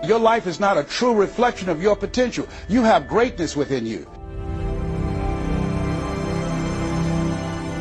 Your life is not a true reflection of your potential. You have greatness within you.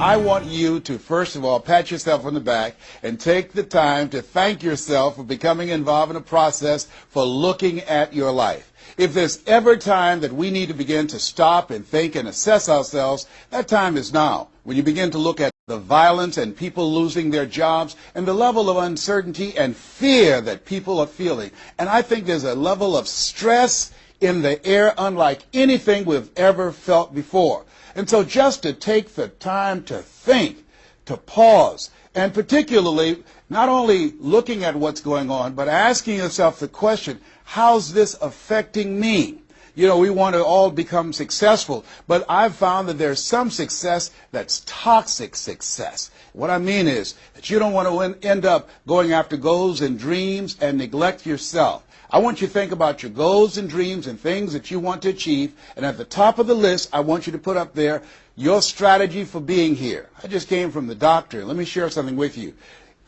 I want you to, first of all, pat yourself on the back and take the time to thank yourself for becoming involved in a process for looking at your life. If there's ever time that we need to begin to stop and think and assess ourselves, that time is now. When you begin to look at the violence and people losing their jobs and the level of uncertainty and fear that people are feeling. And I think there's a level of stress in the air unlike anything we've ever felt before. And so just to take the time to think, to pause, and particularly not only looking at what's going on, but asking yourself the question, how's this affecting me? You know, we want to all become successful, but I've found that there's some success that's toxic success. What I mean is that you don't want to end up going after goals and dreams and neglect yourself. I want you to think about your goals and dreams and things that you want to achieve, and at the top of the list, I want you to put up there your strategy for being here. I just came from the doctor. Let me share something with you.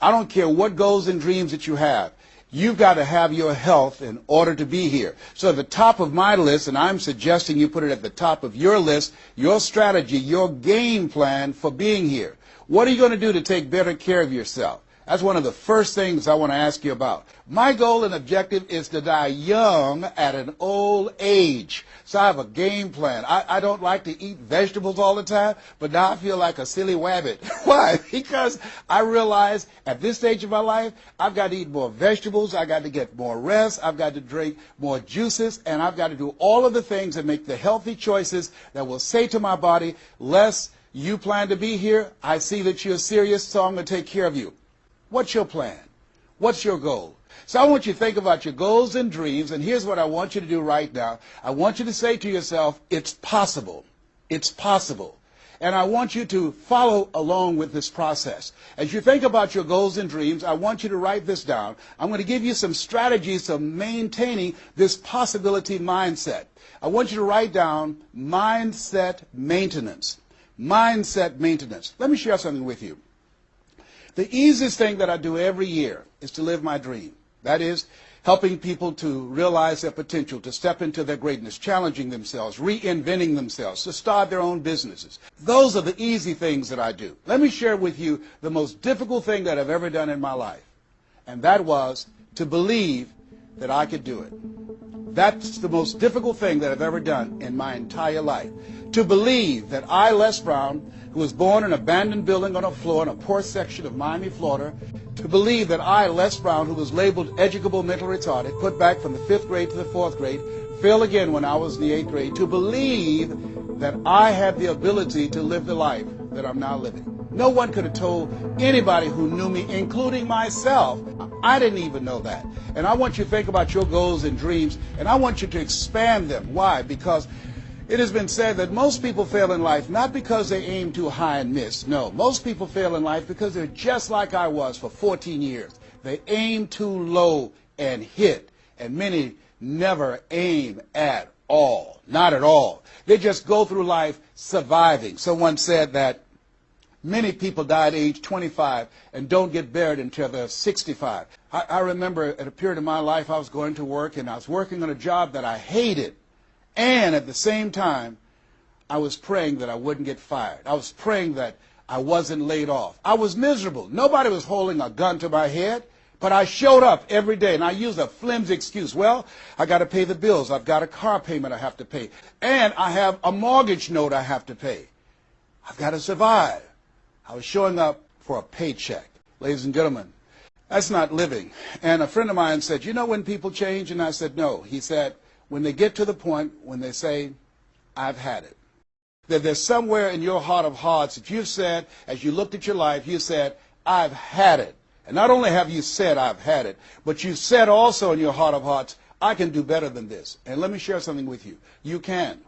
I don't care what goals and dreams that you have. You've got to have your health in order to be here. So at the top of my list, and I'm suggesting you put it at the top of your list, your strategy, your game plan for being here. What are you going to do to take better care of yourself? That's one of the first things I want to ask you about. My goal and objective is to die young at an old age. So I have a game plan. I don't like to eat vegetables all the time, but now I feel like a silly wabbit. Why? Because I realize at this stage of my life, I've got to eat more vegetables, I've got to get more rest, I've got to drink more juices, and I've got to do all of the things that make the healthy choices that will say to my body, Les, you plan to be here, I see that you're serious, so I'm going to take care of you. What's your plan? What's your goal? So I want you to think about your goals and dreams, and here's what I want you to do right now. I want you to say to yourself, it's possible. It's possible. And I want you to follow along with this process. As you think about your goals and dreams, I want you to write this down. I'm going to give you some strategies for maintaining this possibility mindset. I want you to write down mindset maintenance. Mindset maintenance. Let me share something with you. The easiest thing that I do every year is to live my dream. That is, helping people to realize their potential, to step into their greatness, challenging themselves, reinventing themselves, to start their own businesses. Those are the easy things that I do. Let me share with you the most difficult thing that I've ever done in my life, and that was to believe that I could do it. That's the most difficult thing that I've ever done in my entire life. To believe that I, Les Brown, who was born in an abandoned building on a floor in a poor section of Miami, Florida, to believe that I, Les Brown, who was labeled educable mental retarded, put back from the 5th grade to the 4th grade, failed again when I was in the 8th grade, to believe that I had the ability to live the life that I'm now living. No one could have told anybody who knew me, including myself. I didn't even know that. And I want you to think about your goals and dreams, and I want you to expand them. Why? Because it has been said that most people fail in life not because they aim too high and miss. No, most people fail in life because they're just like I was for 14 years. They aim too low and hit, and many never aim at all. Not at all. They just go through life surviving. Someone said that many people die at age 25 and don't get buried until they're 65. I remember at a period of my life I was going to work, and I was working on a job that I hated. And at the same time, I was praying that I wouldn't get fired. I was praying that I wasn't laid off. I was miserable. Nobody was holding a gun to my head, but I showed up every day, and I used a flimsy excuse. Well, I got to pay the bills. I've got a car payment I have to pay, and I have a mortgage note I have to pay. I've got to survive. I was showing up for a paycheck. Ladies and gentlemen, that's not living. And a friend of mine said, you know when people change? And I said, no. He said, when they get to the point when they say, I've had it. That there's somewhere in your heart of hearts that you've said, as you looked at your life, you said, I've had it. And not only have you said, I've had it, but you said also in your heart of hearts, I can do better than this. And let me share something with you. You can.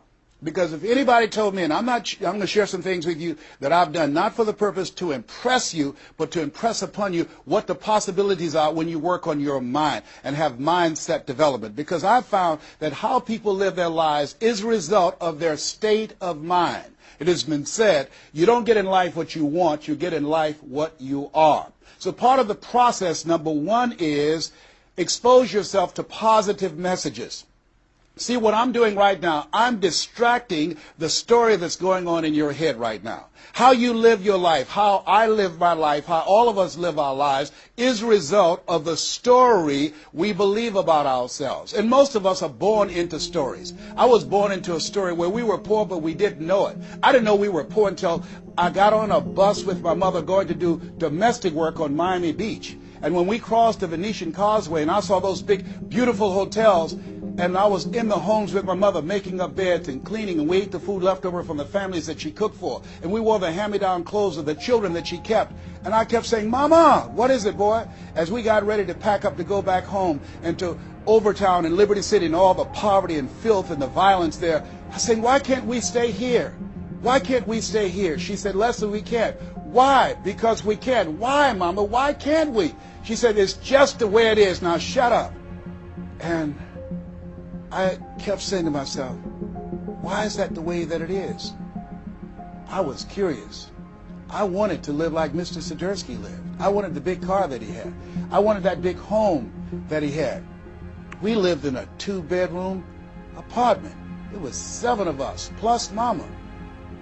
Because if anybody told me, and I'm going to share some things with you that I've done, not for the purpose to impress you, but to impress upon you what the possibilities are when you work on your mind and have mindset development. Because I've found that how people live their lives is a result of their state of mind. It has been said, you don't get in life what you want, you get in life what you are. So part of the process, number one, is Expose yourself to positive messages. See, what I'm doing right now, I'm distracting the story that's going on in your head right now. How you live your life, how I live my life, how all of us live our lives is a result of the story we believe about ourselves. And most of us are born into stories. I was born into a story where we were poor, but we didn't know it. I didn't know we were poor until I got on a bus with my mother going to do domestic work on Miami Beach. And when we crossed the Venetian Causeway and I saw those big, beautiful hotels, and I was in the homes with my mother making up beds and cleaning, and we ate the food left over from the families that she cooked for. And we wore the hand-me-down clothes of the children that she kept. And I kept saying, "Mama, what is it, boy?" As we got ready to pack up to go back home and to Overtown and Liberty City and all the poverty and filth and the violence there, I said, "Why can't we stay here? Why can't we stay here?" She said, "Leslie, we can't." "Why?" "Because we can." "Why, Mama? Why can't we?" She said, "It's just the way it is. Now shut up." And I kept saying to myself, why is that the way that it is? I was curious. I wanted to live like Mr. Sidursky lived. I wanted the big car that he had. I wanted that big home that he had. We lived in a 2-bedroom apartment. It was 7 of us, plus Mama.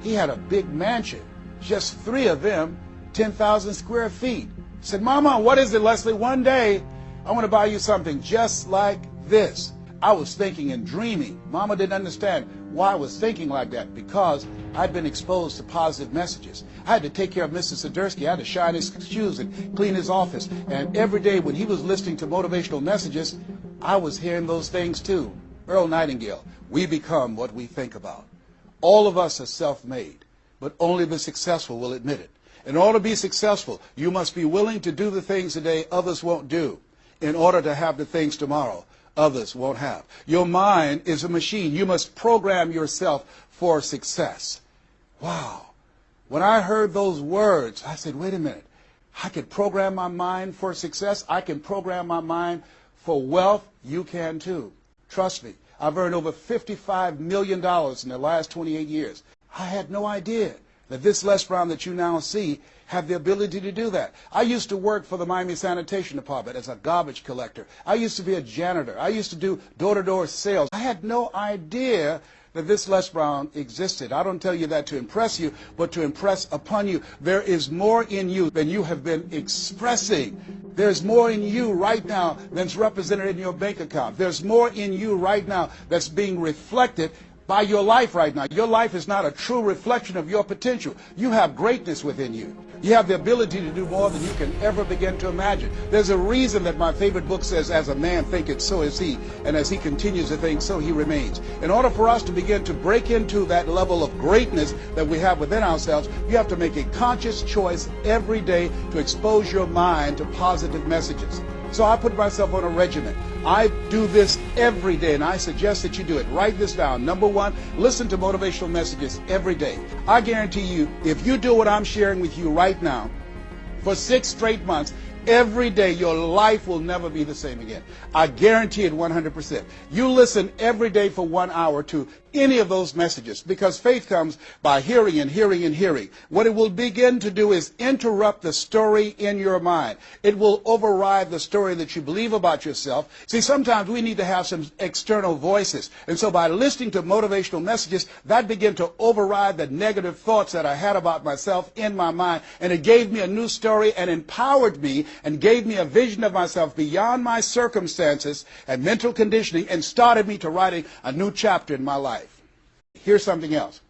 He had a big mansion, just 3 of them, 10,000 square feet. I said, "Mama, what is it, Leslie? One day, I want to buy you something just like this." I was thinking and dreaming. Mama didn't understand why I was thinking like that, because I'd been exposed to positive messages. I had to take care of Mr. Sidursky. I had to shine his shoes and clean his office. And every day when he was listening to motivational messages, I was hearing those things too. Earl Nightingale, we become what we think about. All of us are self-made, but only the successful will admit it. In order to be successful, you must be willing to do the things today others won't do in order to have the things tomorrow others won't have. Your mind is a machine. You must program yourself for success. Wow. When I heard those words, I said, wait a minute. I can program my mind for success. I can program my mind for wealth. You can too. Trust me. I've earned over $55 million in the last 28 years. I had no idea that this Les Brown that you now see have the ability to do that. I used to work for the Miami Sanitation Department as a garbage collector. I used to be a janitor. I used to do door-to-door sales. I had no idea that this Les Brown existed. I don't tell you that to impress you, but to impress upon you. There is more in you than you have been expressing. There's more in you right now than's represented in your bank account. There's more in you right now that's being reflected by your life right now. Your life is not a true reflection of your potential. You have greatness within you. You have the ability to do more than you can ever begin to imagine. There's a reason that my favorite book says, as a man thinketh, so is he. And as he continues to think, so he remains. In order for us to begin to break into that level of greatness that we have within ourselves, you have to make a conscious choice every day to expose your mind to positive messages. So I put myself on a regimen. I do this every day, and I suggest that you do it. Write this down. Number 1, listen to motivational messages every day. I guarantee you, if you do what I'm sharing with you right now, for 6 straight months, every day, your life will never be the same again. I guarantee it 100%. You listen every day for 1 hour to any of those messages, because faith comes by hearing and hearing and hearing. What it will begin to do is interrupt the story in your mind. It will override the story that you believe about yourself. See, sometimes we need to have some external voices. And so by listening to motivational messages, that began to override the negative thoughts that I had about myself in my mind. And it gave me a new story and empowered me and gave me a vision of myself beyond my circumstances and mental conditioning, and started me to writing a new chapter in my life. Here's something else.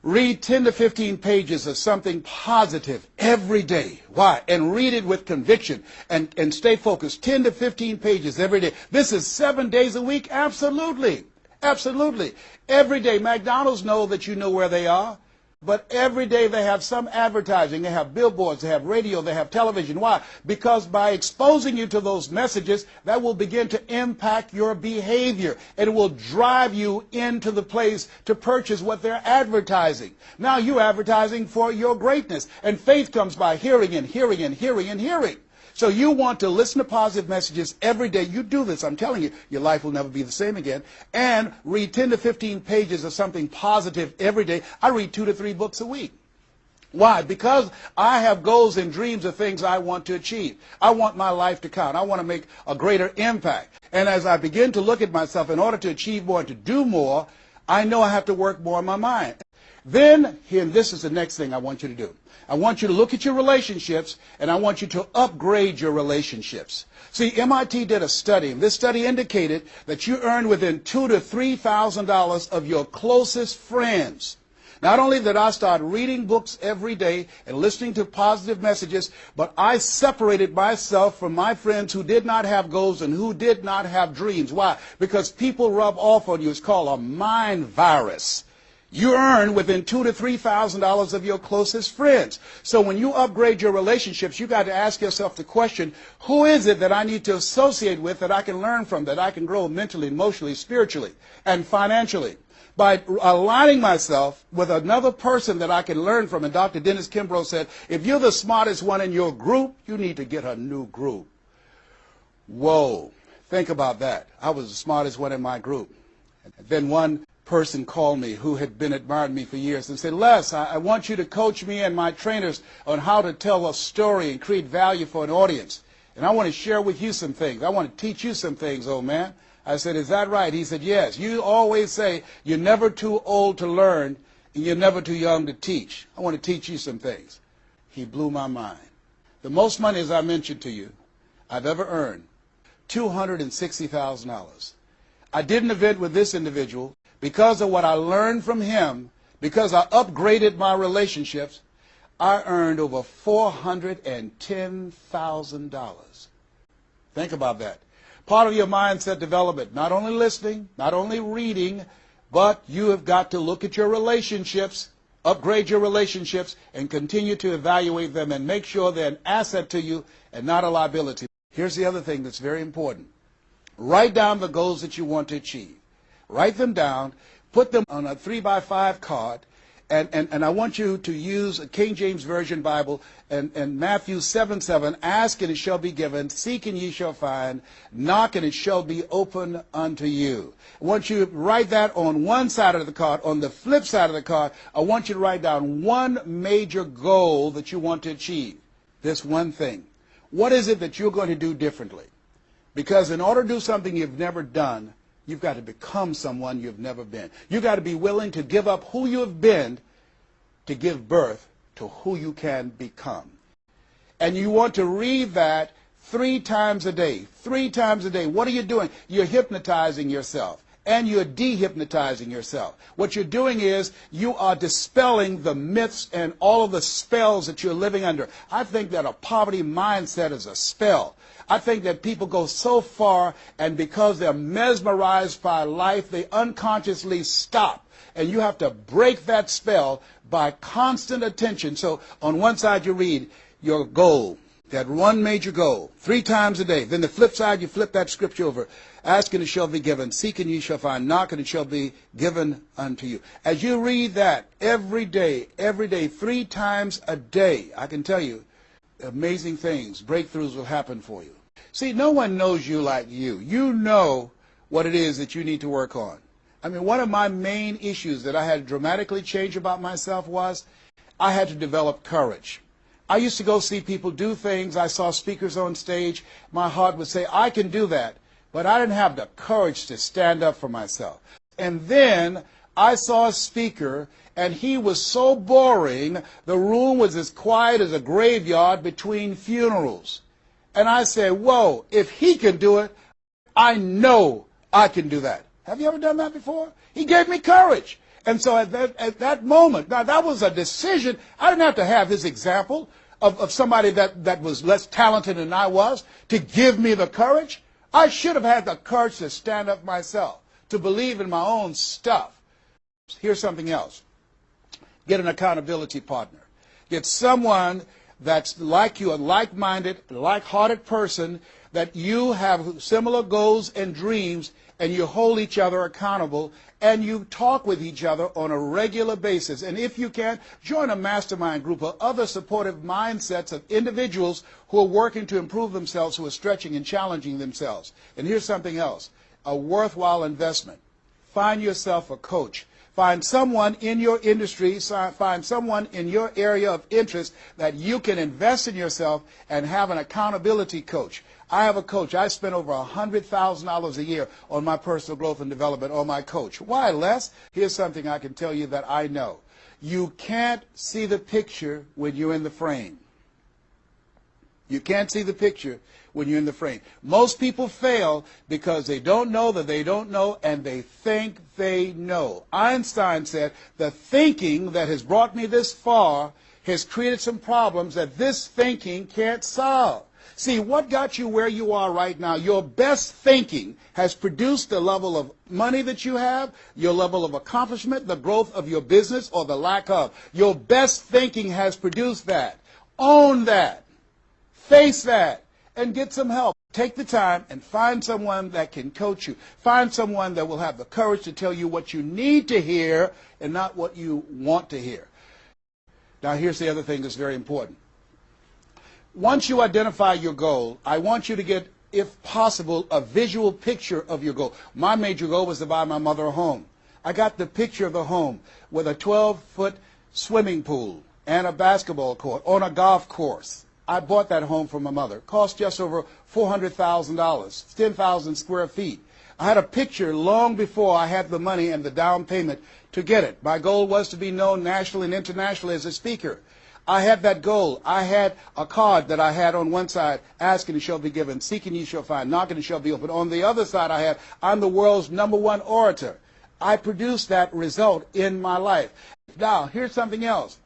Read 10 to 15 pages of something positive every day. Why? And read it with conviction and stay focused. 10 to 15 pages every day. This is 7 days a week? Absolutely. Absolutely. Every day. McDonald's know that you know where they are. But every day they have some advertising, they have billboards, they have radio, they have television. Why? Because by exposing you to those messages, that will begin to impact your behavior. And it will drive you into the place to purchase what they're advertising. Now you're advertising for your greatness. And faith comes by hearing and hearing and hearing and hearing. So you want to listen to positive messages every day. You do this, I'm telling you, your life will never be the same again. And read 10 to 15 pages of something positive every day. I read 2 to 3 books a week. Why? Because I have goals and dreams of things I want to achieve. I want my life to count. I want to make a greater impact. And as I begin to look at myself, in order to achieve more and to do more, I know I have to work more on my mind. Then, here, and this is the next thing I want you to do. I want you to look at your relationships, and I want you to upgrade your relationships. See, MIT did a study, and this study indicated that you earn within $2,000 to $3,000 of your closest friends. Not only did I start reading books every day and listening to positive messages, but I separated myself from my friends who did not have goals and who did not have dreams. Why? Because people rub off on you. It's called a mind virus. You earn within $2,000 to $3,000 of your closest friends. So when you upgrade your relationships, you got to ask yourself the question, who is it that I need to associate with, that I can learn from, that I can grow mentally, emotionally, spiritually, and financially? By aligning myself with another person that I can learn from. And Dr. Dennis Kimbrough said, if you're the smartest one in your group, you need to get a new group. Whoa, think about that. I was the smartest one in my group. And then one person called me who had been admiring me for years and said, Les, I want you to coach me and my trainers on how to tell a story and create value for an audience. And I want to share with you some things. I want to teach you some things, old man. I said, is that right? He said, yes. You always say you're never too old to learn and you're never too young to teach. I want to teach you some things. He blew my mind. The most money, as I mentioned to you, I've ever earned, $260,000. I did an event with this individual. Because of what I learned from him, because I upgraded my relationships, I earned over $410,000. Think about that. Part of your mindset development, not only listening, not only reading, but you have got to look at your relationships, upgrade your relationships, and continue to evaluate them and make sure they're an asset to you and not a liability. Here's the other thing that's very important. Write down the goals that you want to achieve. Write them down, put them on a 3x5 card, and I want you to use a King James Version Bible and Matthew 7:7, ask and it shall be given, seek and ye shall find, knock and it shall be open unto you. I want you to write that on one side of the card. On the flip side of the card, I want you to write down one major goal that you want to achieve. This one thing. What is it that you're going to do differently? Because in order to do something you've never done, you've got to become someone you've never been. You've got to be willing to give up who you have been to give birth to who you can become. And you want to read that 3 times a day. 3 times a day. What are you doing? You're hypnotizing yourself. And you're dehypnotizing yourself. What you're doing is you are dispelling the myths and all of the spells that you're living under. I think that a poverty mindset is a spell. I think that people go so far, and because they're mesmerized by life, they unconsciously stop. And you have to break that spell by constant attention. So on one side you read your goal, that one major goal, 3 times a day. Then the flip side, you flip that scripture over. Ask and it shall be given. Seek and ye shall find. Knock and it shall be given unto you. As you read that every day, 3 times a day, I can tell you, amazing things, breakthroughs will happen for you. See, no one knows you like you. You know what it is that you need to work on. I mean, one of my main issues that I had to dramatically change about myself was I had to develop courage. I used to go see people do things. I saw speakers on stage. My heart would say, I can do that. But I didn't have the courage to stand up for myself. And then I saw a speaker, and he was so boring, the room was as quiet as a graveyard between funerals. And I said, whoa, if he can do it, I know I can do that. Have you ever done that before? He gave me courage. And so at that moment, now that was a decision. I didn't have to have his example of somebody that was less talented than I was to give me the courage. I should have had the courage to stand up myself, to believe in my own stuff. Here's something else. Get an accountability partner. Get someone that's like you, a like-minded, like-hearted person, that you have similar goals and dreams, and you hold each other accountable, and you talk with each other on a regular basis. And if you can, join a mastermind group of other supportive mindsets of individuals who are working to improve themselves, who are stretching and challenging themselves. And here's something else, a worthwhile investment. Find yourself a coach. Find someone in your industry, find someone in your area of interest that you can invest in yourself and have an accountability coach. I have a coach. I spend over $100,000 a year on my personal growth and development on my coach. Why, Les? Here's something I can tell you that I know. You can't see the picture when you're in the frame. You can't see the picture when you're in the frame. Most people fail because they don't know that they don't know, and they think they know. Einstein said, the thinking that has brought me this far has created some problems that this thinking can't solve. See, what got you where you are right now? Your best thinking has produced the level of money that you have, your level of accomplishment, the growth of your business, or the lack of. Your best thinking has produced that. Own that. Face that. And get some help. Take the time and find someone that can coach you. Find someone that will have the courage to tell you what you need to hear and not what you want to hear. Now, here's the other thing that's very important. Once you identify your goal, I want you to get, if possible, a visual picture of your goal. My major goal was to buy my mother a home. I got the picture of the home with a 12-foot swimming pool and a basketball court on a golf course. I bought that home for my mother. It cost just over $400,000, 10,000 square feet. I had a picture long before I had the money and the down payment to get it. My goal was to be known nationally and internationally as a speaker. I had that goal. I had a card that I had on one side, asking, it shall be given, seeking, ye shall find, knocking, it shall be opened. On the other side, I had, I'm the world's #1 orator. I produced that result in my life. Now, here's something else.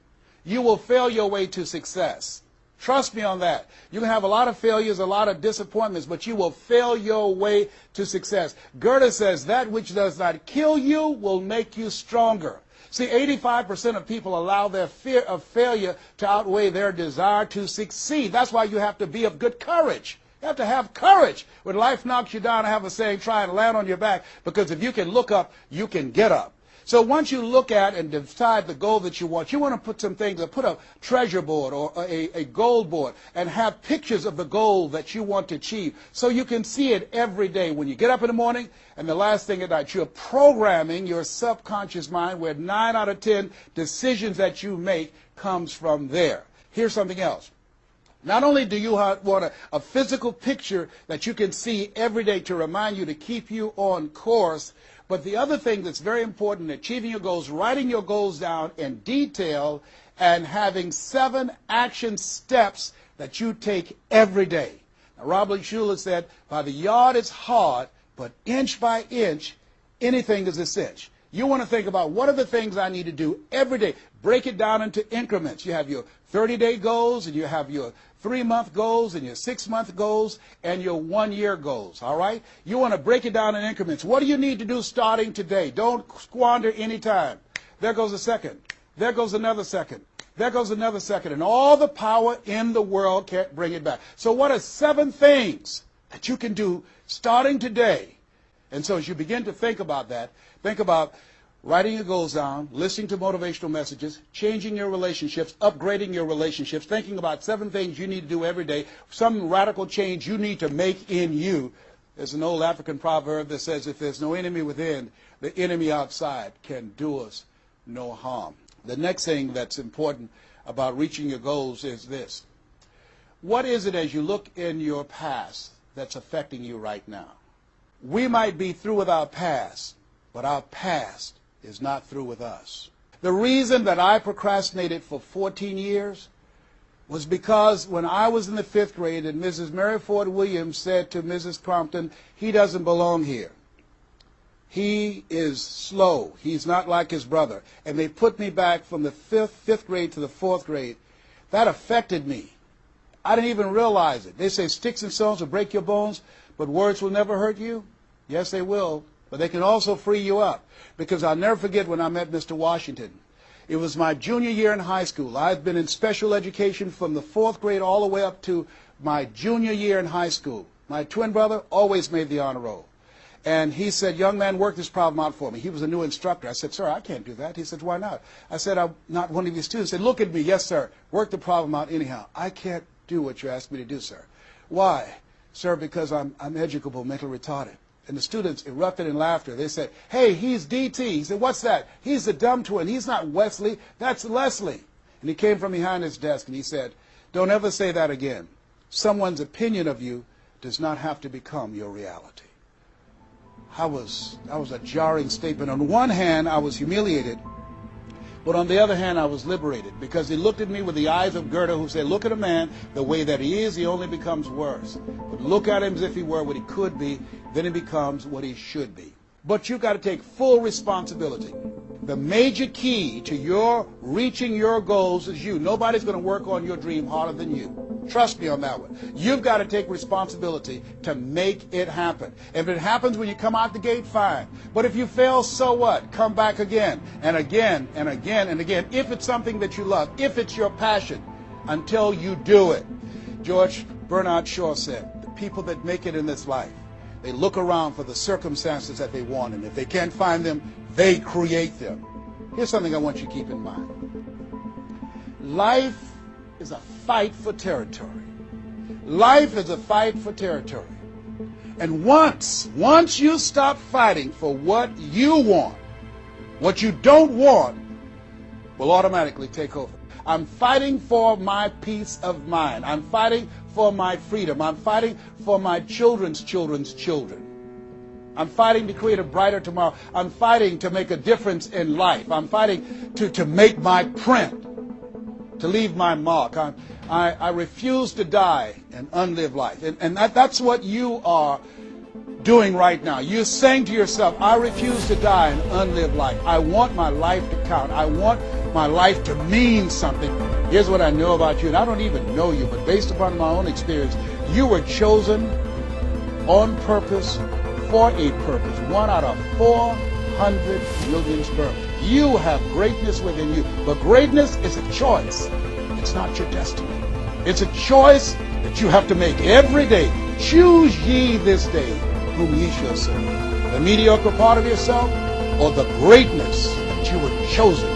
You will fail your way to success. Trust me on that. You can have a lot of failures, a lot of disappointments, but you will fail your way to success. Goethe says, that which does not kill you will make you stronger. See, 85% of people allow their fear of failure to outweigh their desire to succeed. That's why you have to be of good courage. You have to have courage. When life knocks you down, I have a saying, try and land on your back, because if you can look up, you can get up. So once you look at and decide the goal that you want to put some things, put a treasure board or a goal board and have pictures of the goal that you want to achieve so you can see it every day when you get up in the morning and the last thing at night. You're programming your subconscious mind where 9 out of 10 decisions that you make comes from there. Here's something else. Not only do you want a physical picture that you can see every day to remind you, to keep you on course, but the other thing that's very important in achieving your goals, writing your goals down in detail and having 7 action steps that you take every day. Now, Robert Schuller said, by the yard it's hard, but inch by inch, anything is a cinch. You want to think about, what are the things I need to do every day? Break it down into increments. You have your 30-day goals, and you have your 3-month goals, and your 6-month goals, and your 1-year goals, all right? You want to break it down in increments. What do you need to do starting today? Don't squander any time. There goes a second. There goes another second. There goes another second. And all the power in the world can't bring it back. So what are 7 things that you can do starting today? And so as you begin to think about that, think about writing your goals down, listening to motivational messages, changing your relationships, upgrading your relationships, thinking about 7 things you need to do every day, some radical change you need to make in you. There's an old African proverb that says, if there's no enemy within, the enemy outside can do us no harm. The next thing that's important about reaching your goals is this. What is it as you look in your past that's affecting you right now? We might be through with our past, but our past is not through with us. The reason that I procrastinated for 14 years was because when I was in the 5th grade and Mrs. Mary Ford Williams said to Mrs. Crompton, he doesn't belong here. He is slow. He's not like his brother. And they put me back from the 5th grade to the 4th grade. That affected me. I didn't even realize it. They say sticks and stones will break your bones, but words will never hurt you. Yes, they will. But they can also free you up. Because I'll never forget when I met Mr. Washington. It was my junior year in high school. I've been in special education from the 4th grade all the way up to my junior year in high school. My twin brother always made the honor roll. And he said, young man, work this problem out for me. He was a new instructor. I said, sir, I can't do that. He said, why not? I said, I'm not one of your students. He said, look at me. Yes, sir. Work the problem out anyhow. I can't do what you asked me to do, sir. Why? Sir, because I'm educable, mentally retarded. And the students erupted in laughter. They said, "Hey, he's DT." He said, "What's that?" "He's the dumb twin. He's not Wesley. That's Leslie." And he came from behind his desk and he said, "Don't ever say that again. Someone's opinion of you does not have to become your reality." That was a jarring statement. On one hand, I was humiliated, but on the other hand, I was liberated, because he looked at me with the eyes of Goethe, who said, "Look at a man the way that he is, he only becomes worse. But look at him as if he were what he could be, then he becomes what he should be." But you've got to take full responsibility. The major key to your reaching your goals is you. Nobody's going to work on your dream harder than you. Trust me on that one. You've got to take responsibility to make it happen. If it happens when you come out the gate, fine. But if you fail, so what? Come back again and again and again and again. If it's something that you love, if it's your passion, until you do it. George Bernard Shaw said, the people that make it in this life, they look around for the circumstances that they want, and if they can't find them, they create them. Here's something I want you to keep in mind. Life is a fight for territory. Life is a fight for territory. And once you stop fighting for what you want, what you don't want will automatically take over. I'm fighting for my peace of mind. I'm fighting for my freedom. I'm fighting for my children's children's children. I'm fighting to create a brighter tomorrow. I'm fighting to make a difference in life. I'm fighting to make my print, to leave my mark. I refuse to die and unlive life. And that's what you are doing right now. You're saying to yourself, I refuse to die and unlive life. I want my life to count. I want my life to mean something. Here's what I know about you, and I don't even know you, but based upon my own experience, you were chosen on purpose for a purpose. 1 out of 400 million sperm. You have greatness within you, but greatness is a choice. It's not your destiny. It's a choice that you have to make every day. Choose ye this day whom ye shall serve. The mediocre part of yourself or the greatness that you were chosen